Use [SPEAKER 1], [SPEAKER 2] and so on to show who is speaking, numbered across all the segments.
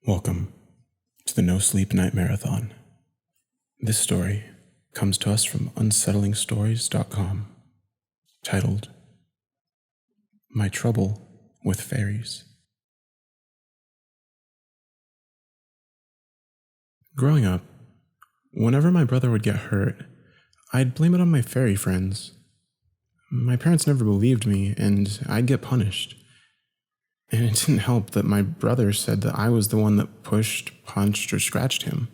[SPEAKER 1] Welcome to the No Sleep Night Marathon. This story comes to us from unsettlingstories.com, titled My Trouble with Fairies. Growing up, whenever my brother would get hurt, I'd blame it on my fairy friends. My parents never believed me, and I'd get punished. And it didn't help that my brother said that I was the one that pushed, punched, or scratched him.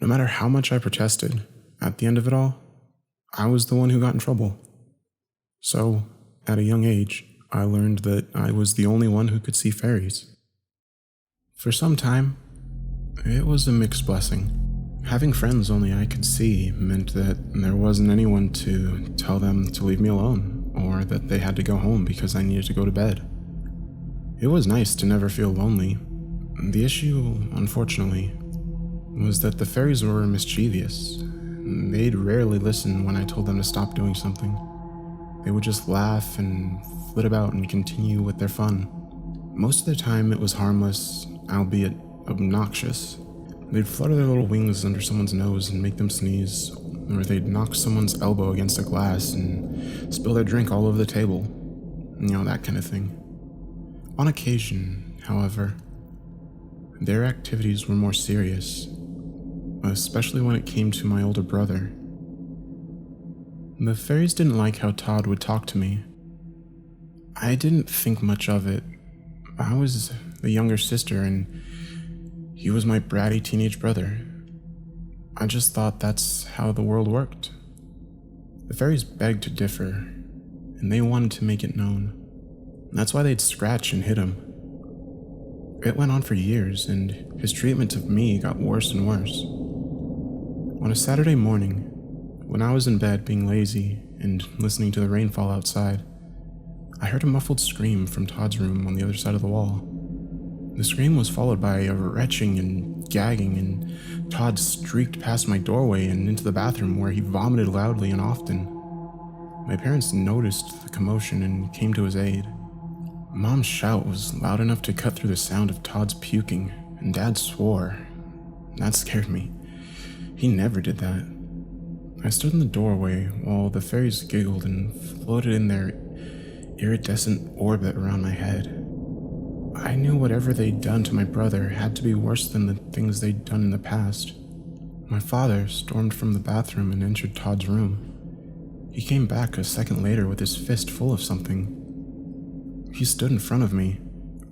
[SPEAKER 1] No matter how much I protested, at the end of it all, I was the one who got in trouble. So, at a young age, I learned that I was the only one who could see fairies. For some time, it was a mixed blessing. Having friends only I could see meant that there wasn't anyone to tell them to leave me alone, or that they had to go home because I needed to go to bed. It was nice to never feel lonely. The issue, unfortunately, was that the fairies were mischievous. They'd rarely listen when I told them to stop doing something. They would just laugh and flit about and continue with their fun. Most of the time it was harmless, albeit obnoxious. They'd flutter their little wings under someone's nose and make them sneeze, or they'd knock someone's elbow against a glass and spill their drink all over the table. That kind of thing. On occasion, however, their activities were more serious, especially when it came to my older brother. The fairies didn't like how Todd would talk to me. I didn't think much of it. I was the younger sister, and he was my bratty teenage brother. I just thought that's how the world worked. The fairies begged to differ, and they wanted to make it known. That's why they'd scratch and hit him. It went on for years, and his treatment of me got worse and worse. On a Saturday morning, when I was in bed being lazy and listening to the rainfall outside, I heard a muffled scream from Todd's room on the other side of the wall. The scream was followed by a retching and gagging, and Todd streaked past my doorway and into the bathroom where he vomited loudly and often. My parents noticed the commotion and came to his aid. Mom's shout was loud enough to cut through the sound of Todd's puking, and Dad swore. That scared me. He never did that. I stood in the doorway while the fairies giggled and floated in their iridescent orbit around my head. I knew whatever they'd done to my brother had to be worse than the things they'd done in the past. My father stormed from the bathroom and entered Todd's room. He came back a second later with his fist full of something. He stood in front of me,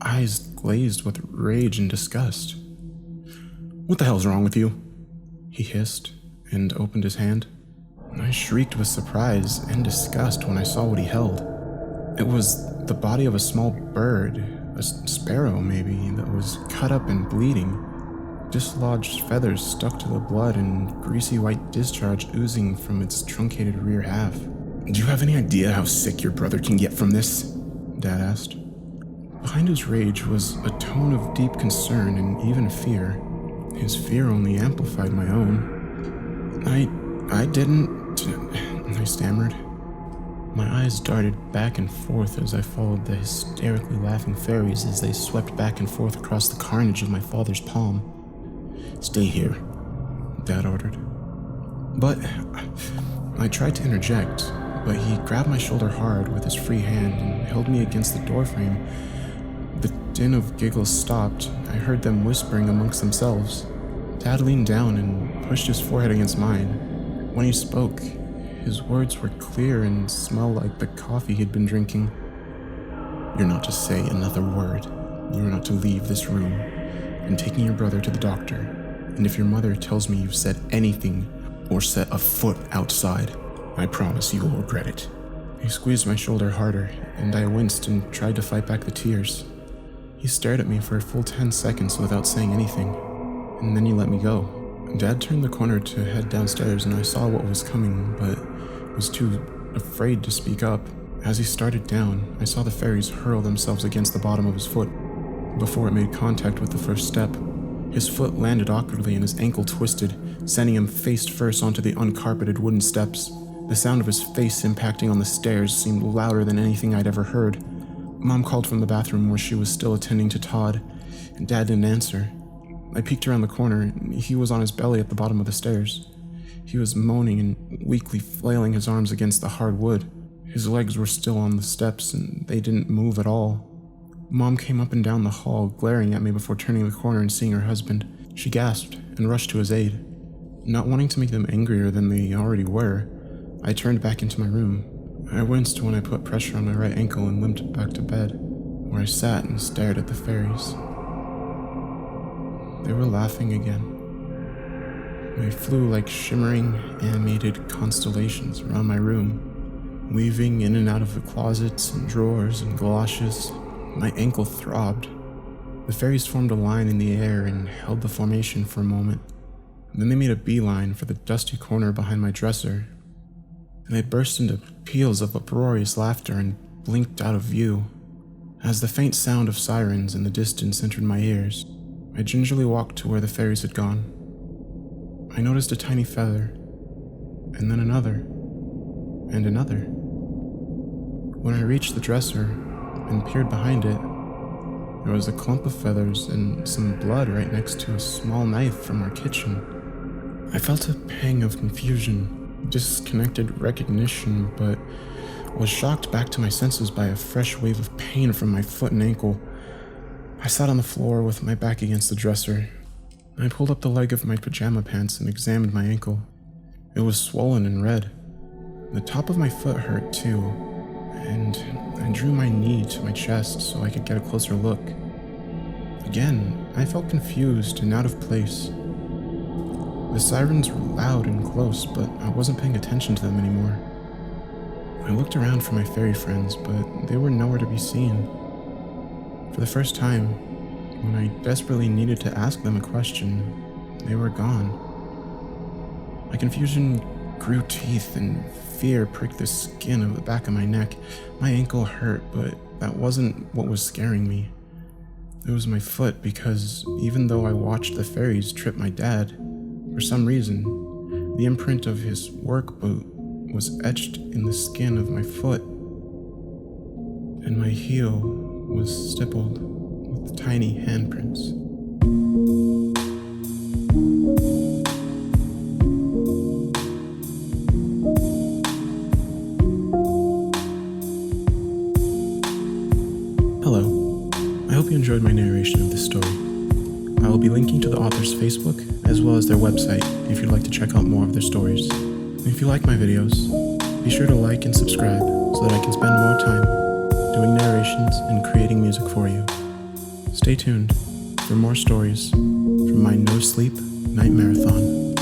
[SPEAKER 1] eyes glazed with rage and disgust. "What the hell's wrong with you?" he hissed, and opened his hand. I shrieked with surprise and disgust when I saw what he held. It was the body of a small bird, a sparrow maybe, that was cut up and bleeding. Dislodged feathers stuck to the blood and greasy white discharge oozing from its truncated rear half. "Do you have any idea how sick your brother can get from this?" Dad asked. Behind his rage was a tone of deep concern and even fear. His fear only amplified my own. I didn't, I stammered. My eyes darted back and forth as I followed the hysterically laughing fairies as they swept back and forth across the carnage of my father's palm. "Stay here," Dad ordered. But I tried to interject, but he grabbed my shoulder hard with his free hand and held me against the doorframe. The din of giggles stopped. I heard them whispering amongst themselves. Dad leaned down and pushed his forehead against mine. When he spoke, his words were clear and smelled like the coffee he'd been drinking. "You're not to say another word. You're not to leave this room. I'm taking your brother to the doctor, and if your mother tells me you've said anything or set a foot outside, I promise you will regret it." He squeezed my shoulder harder, and I winced and tried to fight back the tears. He stared at me for a full 10 seconds without saying anything, and then he let me go. Dad turned the corner to head downstairs, and I saw what was coming, but was too afraid to speak up. As he started down, I saw the fairies hurl themselves against the bottom of his foot before it made contact with the first step. His foot landed awkwardly and his ankle twisted, sending him face first onto the uncarpeted wooden steps. The sound of his face impacting on the stairs seemed louder than anything I'd ever heard. Mom called from the bathroom where she was still attending to Todd, and Dad didn't answer. I peeked around the corner, and he was on his belly at the bottom of the stairs. He was moaning and weakly flailing his arms against the hard wood. His legs were still on the steps, and they didn't move at all. Mom came up and down the hall, glaring at me before turning the corner and seeing her husband. She gasped and rushed to his aid. Not wanting to make them angrier than they already were, I turned back into my room. I winced when I put pressure on my right ankle and limped back to bed, where I sat and stared at the fairies. They were laughing again. They flew like shimmering, animated constellations around my room, weaving in and out of the closets and drawers and galoshes. My ankle throbbed. The fairies formed a line in the air and held the formation for a moment. Then they made a beeline for the dusty corner behind my dresser. And they burst into peals of uproarious laughter and blinked out of view. As the faint sound of sirens in the distance entered my ears, I gingerly walked to where the fairies had gone. I noticed a tiny feather, and then another, and another. When I reached the dresser and peered behind it, there was a clump of feathers and some blood right next to a small knife from our kitchen. I felt a pang of confusion, disconnected recognition, but was shocked back to my senses by a fresh wave of pain from my foot and ankle. I sat on the floor with my back against the dresser. I pulled up the leg of my pajama pants and examined my ankle. It was swollen and red. The top of my foot hurt too, and I drew my knee to my chest so I could get a closer look. Again, I felt confused and out of place. The sirens were loud and close, but I wasn't paying attention to them anymore. I looked around for my fairy friends, but they were nowhere to be seen. For the first time, when I desperately needed to ask them a question, they were gone. My confusion grew teeth and fear pricked the skin of the back of my neck. My ankle hurt, but that wasn't what was scaring me. It was my foot, because even though I watched the fairies trip my dad, for some reason, the imprint of his work boot was etched in the skin of my foot, and my heel was stippled with tiny handprints. Hello, I hope you enjoyed my narration of this story. I will be linking to the author's Facebook as well as their website if you'd like to check out more of their stories. And if you like my videos, be sure to like and subscribe so that I can spend more time doing narrations and creating music for you. Stay tuned for more stories from my No Sleep Night Marathon.